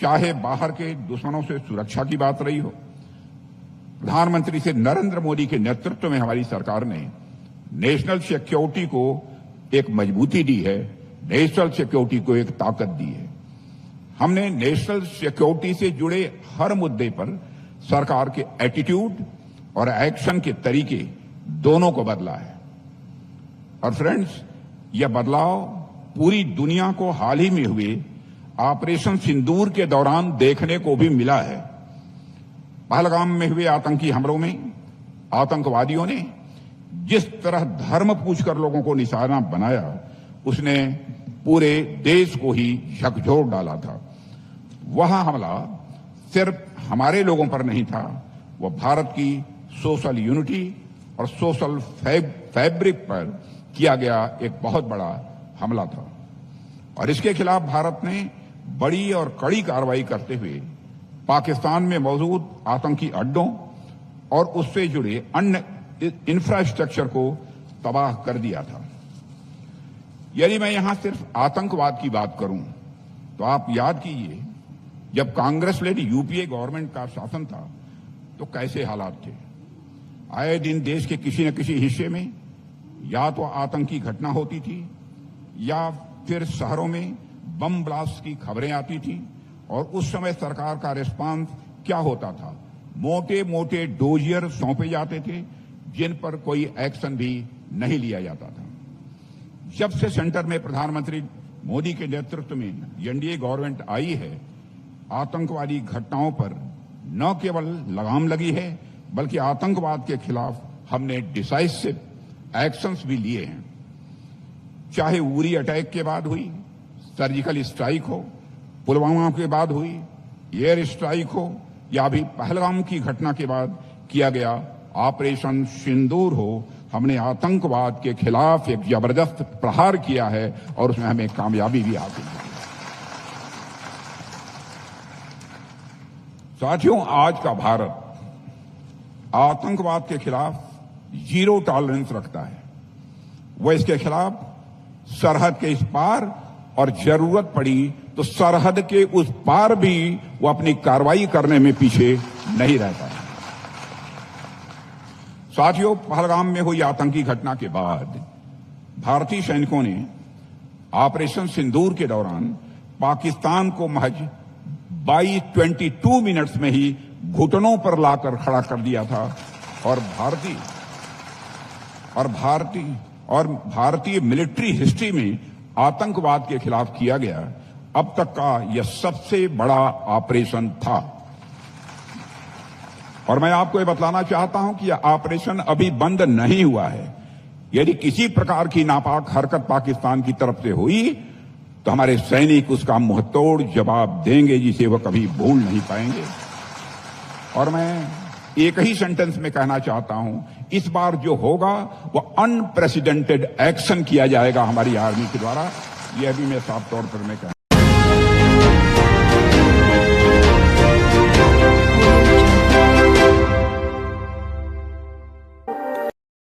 चाहे बाहर के दुश्मनों से सुरक्षा की बात रही हो, प्रधानमंत्री से नरेंद्र मोदी के नेतृत्व में हमारी सरकार ने नेशनल सिक्योरिटी को एक मजबूती दी है, नेशनल सिक्योरिटी को एक ताकत दी है। हमने नेशनल सिक्योरिटी से जुड़े हर मुद्दे पर सरकार के एटीट्यूड और एक्शन के तरीके दोनों को बदला है। और फ्रेंड्स, यह बदलाव पूरी दुनिया को हाल ही में हुए ऑपरेशन सिंदूर के दौरान देखने को भी मिला है। पहलगाम में हुए आतंकी हमलों में आतंकवादियों ने जिस तरह धर्म पूछकर लोगों को निशाना बनाया, उसने पूरे देश को ही झकझोर डाला था। वह हमला सिर्फ हमारे लोगों पर नहीं था, वह भारत की सोशल यूनिटी और सोशल फैब्रिक पर किया गया एक बहुत बड़ा हमला था। और इसके खिलाफ भारत ने बड़ी और कड़ी कार्रवाई करते हुए पाकिस्तान में मौजूद आतंकी अड्डों और उससे जुड़े अन्य इंफ्रास्ट्रक्चर को तबाह कर दिया था। यदि मैं यहां सिर्फ आतंकवाद की बात करूं तो आप याद कीजिए, जब कांग्रेस लेड यूपीए गवर्नमेंट का शासन था तो कैसे हालात थे। आए दिन देश के किसी न किसी हिस्से में या तो आतंकी घटना होती थी या फिर शहरों में बम ब्लास्ट की खबरें आती थी। और उस समय सरकार का रिस्पांस क्या होता था? मोटे मोटे डोजियर सौंपे जाते थे जिन पर कोई एक्शन भी नहीं लिया जाता था। जब से सेंटर में प्रधानमंत्री मोदी के नेतृत्व में एनडीए गवर्नमेंट आई है, आतंकवादी घटनाओं पर न केवल लगाम लगी है बल्कि आतंकवाद के खिलाफ हमने डिसाइसिव एक्शंस भी लिए हैं। चाहे उरी अटैक के बाद हुई सर्जिकल स्ट्राइक हो, पुलवामा के बाद हुई एयर स्ट्राइक हो, या अभी पहलगाम की घटना के बाद किया गया ऑपरेशन सिंदूर हो, हमने आतंकवाद के खिलाफ एक जबरदस्त प्रहार किया है और उसमें हमें कामयाबी भी हासिल की। साथियों, आज का भारत आतंकवाद के खिलाफ जीरो टॉलरेंस रखता है। वह इसके खिलाफ सरहद के इस पार और जरूरत पड़ी तो सरहद के उस पार भी वो अपनी कार्रवाई करने में पीछे नहीं रहता है। साथियों, पहलगाम में हुई आतंकी घटना के बाद भारतीय सैनिकों ने ऑपरेशन सिंदूर के दौरान पाकिस्तान को महज 22 मिनट्स में ही घुटनों पर लाकर खड़ा कर दिया था। और भारतीय मिलिट्री हिस्ट्री में आतंकवाद के खिलाफ किया गया अब तक का यह सबसे बड़ा ऑपरेशन था। और मैं आपको ये बतलाना चाहता हूं कि यह ऑपरेशन अभी बंद नहीं हुआ है। यदि किसी प्रकार की नापाक हरकत पाकिस्तान की तरफ से हुई तो हमारे सैनिक उसका मुंहतोड़ जवाब देंगे, जिसे वह कभी भूल नहीं पाएंगे। और मैं एक ही सेंटेंस में कहना चाहता हूं, इस बार जो होगा वह अनप्रेसिडेंटेड एक्शन किया जाएगा हमारी आर्मी के द्वारा। यह भी मैं साफ तौर पर मैं कहना